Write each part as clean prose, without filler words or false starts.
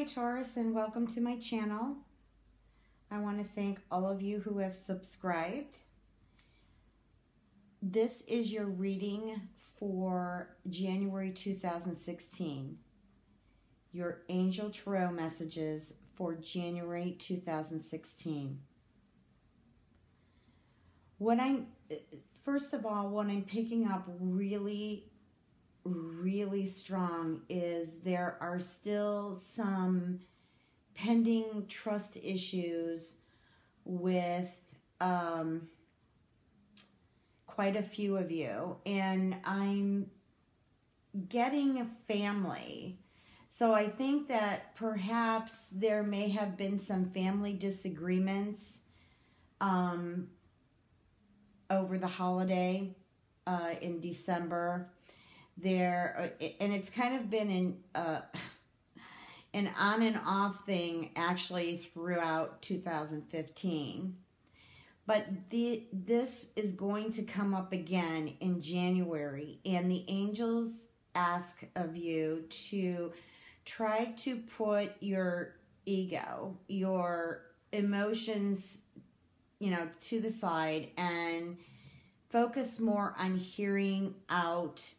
Hi Taurus, and welcome to my channel. I want to thank all of you who have subscribed. This is your reading for January 2016. Your Angel Tarot messages for January 2016. First of all, what I'm picking up really strong is there are still some pending trust issues with quite a few of you, and I'm getting a family. So I think that perhaps there may have been some family disagreements over the holiday in December. And it's kind of been an on and off thing actually throughout 2015. But this is going to come up again in January, and the angels ask of you to try to put your ego, your emotions, to the side and focus more on hearing out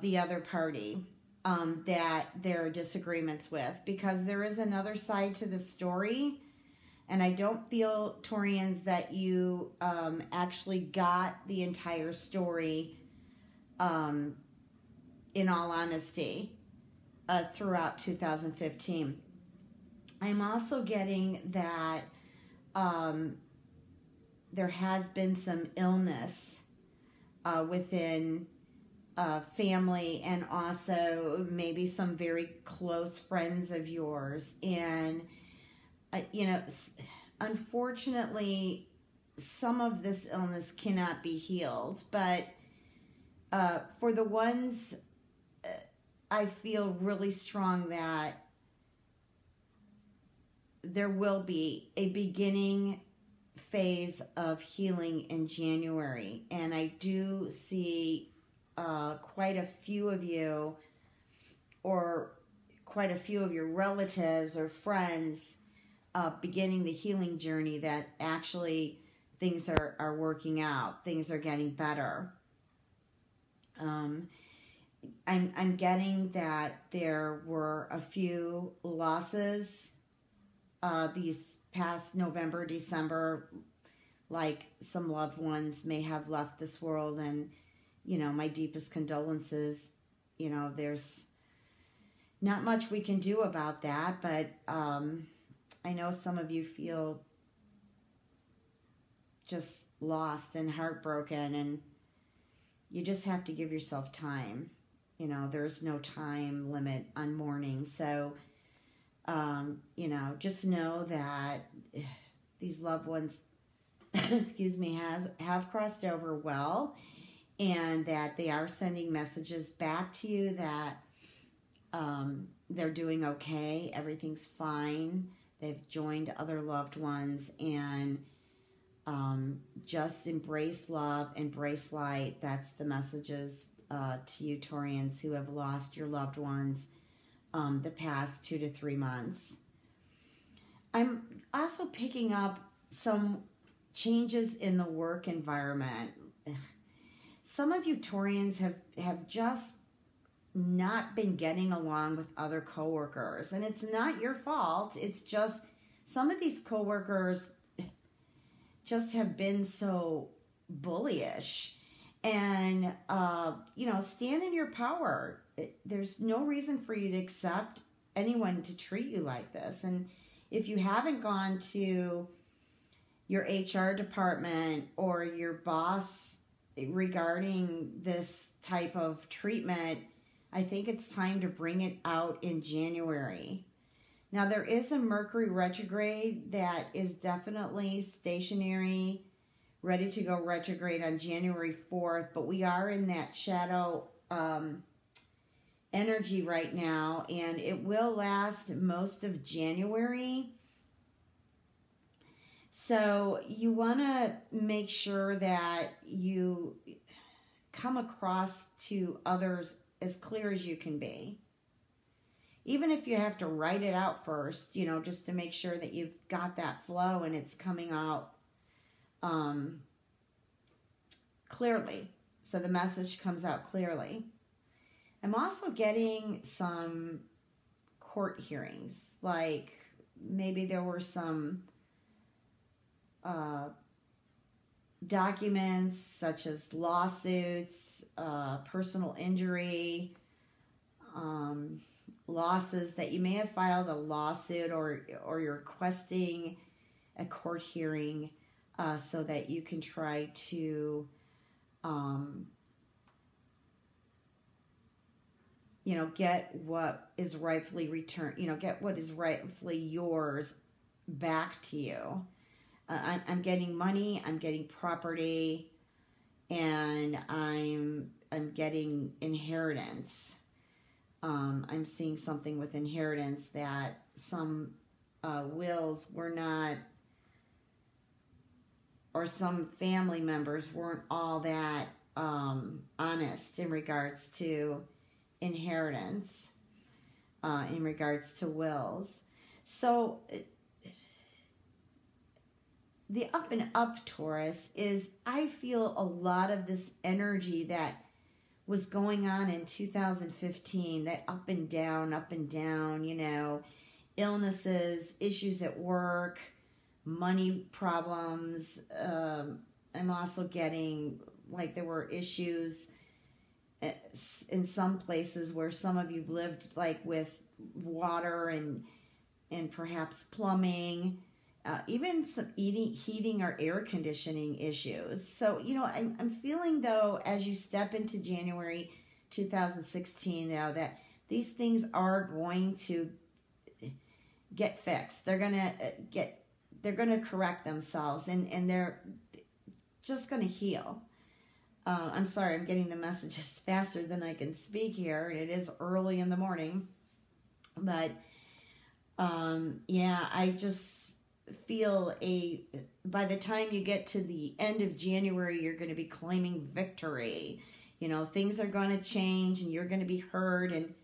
the other party that there are disagreements with, because there is another side to the story, and I don't feel, Taurians, that you actually got the entire story in all honesty throughout 2015. I'm also getting that there has been some illness within family, and also maybe some very close friends of yours. And, unfortunately, some of this illness cannot be healed. But for the ones, I feel really strong that there will be a beginning phase of healing in January. And I do see quite a few of you, or quite a few of your relatives or friends, beginning the healing journey, that actually things are working out. Things are getting better. I'm getting that there were a few losses these past November, December, like some loved ones may have left this world, and my deepest condolences. There's not much we can do about that, but I know some of you feel just lost and heartbroken, and you just have to give yourself time. There's no time limit on mourning. So, just know that these loved ones, excuse me, have crossed over well, and that they are sending messages back to you that they're doing okay, everything's fine, they've joined other loved ones, and just embrace love, embrace light. That's the messages to you, Taurians, who have lost your loved ones the past 2 to 3 months. I'm also picking up some changes in the work environment. Some of you Taurians have just not been getting along with other coworkers, and it's not your fault. It's just some of these coworkers just have been so bullyish, and stand in your power. There's no reason for you to accept anyone to treat you like this. And if you haven't gone to your HR department or your boss regarding this type of treatment, I think it's time to bring it out in January. Now, there is a Mercury retrograde that is definitely stationary, ready to go retrograde on January 4th, but we are in that shadow energy right now, and it will last most of January. So you want to make sure that you come across to others as clear as you can be. even if you have to write it out first, you know, just to make sure that you've got that flow and it's coming out clearly. So the message comes out clearly. I'm also getting some court hearings, like maybe there were some documents such as lawsuits, personal injury, losses that you may have filed a lawsuit, or you're requesting a court hearing so that you can try to you know, get what is rightfully returned, you know, get what is rightfully yours back to you. I'm getting money, I'm getting property, and I'm getting inheritance. I'm seeing something with inheritance that some wills were not, or some family members weren't all that honest in regards to inheritance, in regards to wills. So the up and up, Taurus, is I feel a lot of this energy that was going on in 2015, that up and down, you know, illnesses, issues at work, money problems. I'm also getting, like, there were issues in some places where some of you've lived, like with water and perhaps plumbing, even some heating or air conditioning issues. So, you know, I'm feeling, though, as you step into January 2016, though, that these things are going to get fixed. They're going to correct themselves, and they're just going to heal. I'm sorry, I'm getting the messages faster than I can speak here, and it is early in the morning. But, yeah, I just feel by the time you get to the end of January, you're going to be claiming victory. You know, things are going to change, and you're going to be heard, and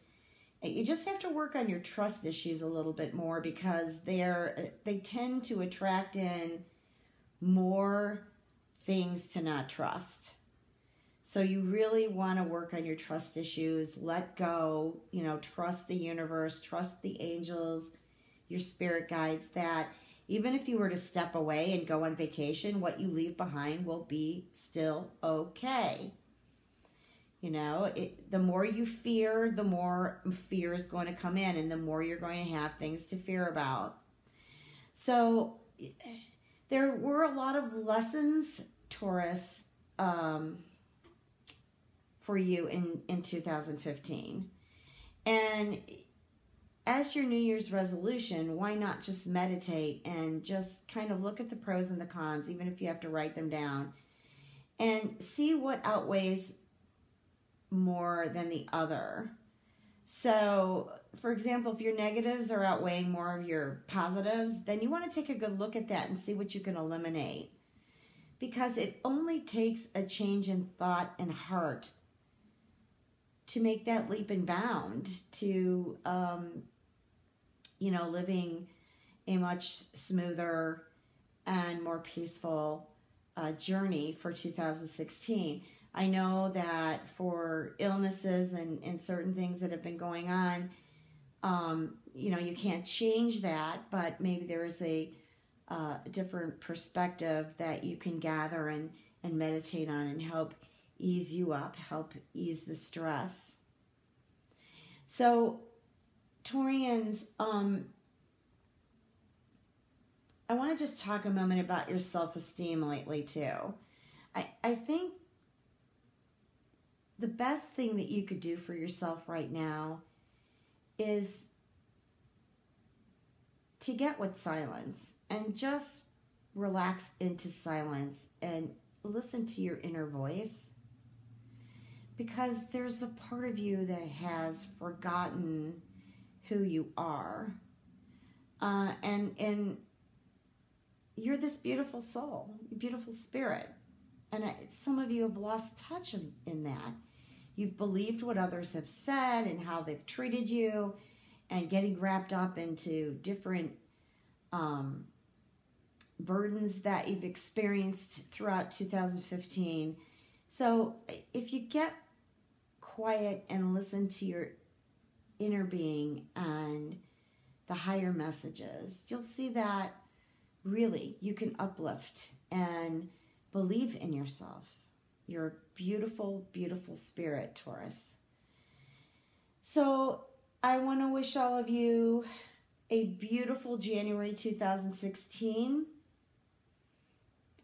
you just have to work on your trust issues a little bit more, because they tend to attract in more things to not trust. So you really want to work on your trust issues, let go, you know, trust the universe, trust the angels, your spirit guides, that even if you were to step away and go on vacation, what you leave behind will be still okay. You know, the more you fear, the more fear is going to come in, and the more you're going to have things to fear about. So there were a lot of lessons, Taurus, for you in 2015. And as your New Year's resolution, why not just meditate and just kind of look at the pros and the cons, even if you have to write them down, and see what outweighs more than the other. So, for example, if your negatives are outweighing more of your positives, then you want to take a good look at that and see what you can eliminate. Because it only takes a change in thought and heart to make that leap and bound to, you know, living a much smoother and more peaceful journey for 2016. I know that for illnesses and certain things that have been going on, you know, you can't change that, but maybe there is a different perspective that you can gather and meditate on and help ease you up, help ease the stress. So, Taurians, I want to just talk a moment about your self-esteem lately, too. I think the best thing that you could do for yourself right now is to get with silence and just relax into silence and listen to your inner voice. Because there's a part of you that has forgotten who you are. And you're this beautiful soul, beautiful spirit. And some of you have lost touch in that. You've believed what others have said and how they've treated you. and getting wrapped up into different burdens that you've experienced throughout 2015. So if you get quiet and listen to your inner being and the higher messages, you'll see that really you can uplift and believe in yourself. You're a beautiful, beautiful spirit, Taurus. So I want to wish all of you a beautiful January 2016.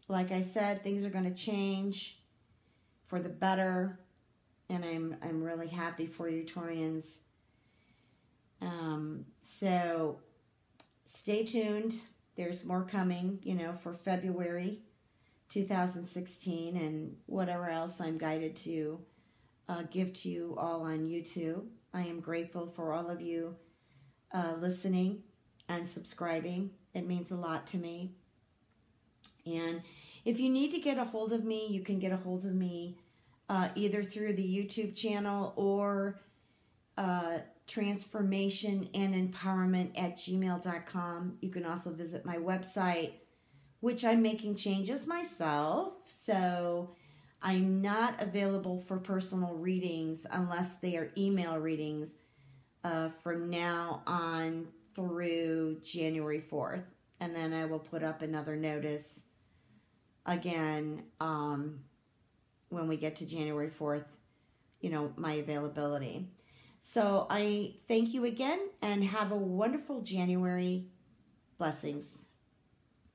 Like I said, things are going to change for the better, and I'm really happy for you, Taurians. So stay tuned. There's more coming, for February 2016 and whatever else I'm guided to give to you all on YouTube. I am grateful for all of you listening and subscribing. It means a lot to me. And if you need to get a hold of me, you can get a hold of me either through the YouTube channel or transformationandempowerment@gmail.com. You can also visit my website, which I'm making changes myself. So I'm not available for personal readings unless they are email readings from now on through January 4th. And then I will put up another notice again when we get to January 4th, my availability. So I thank you again and have a wonderful January. Blessings.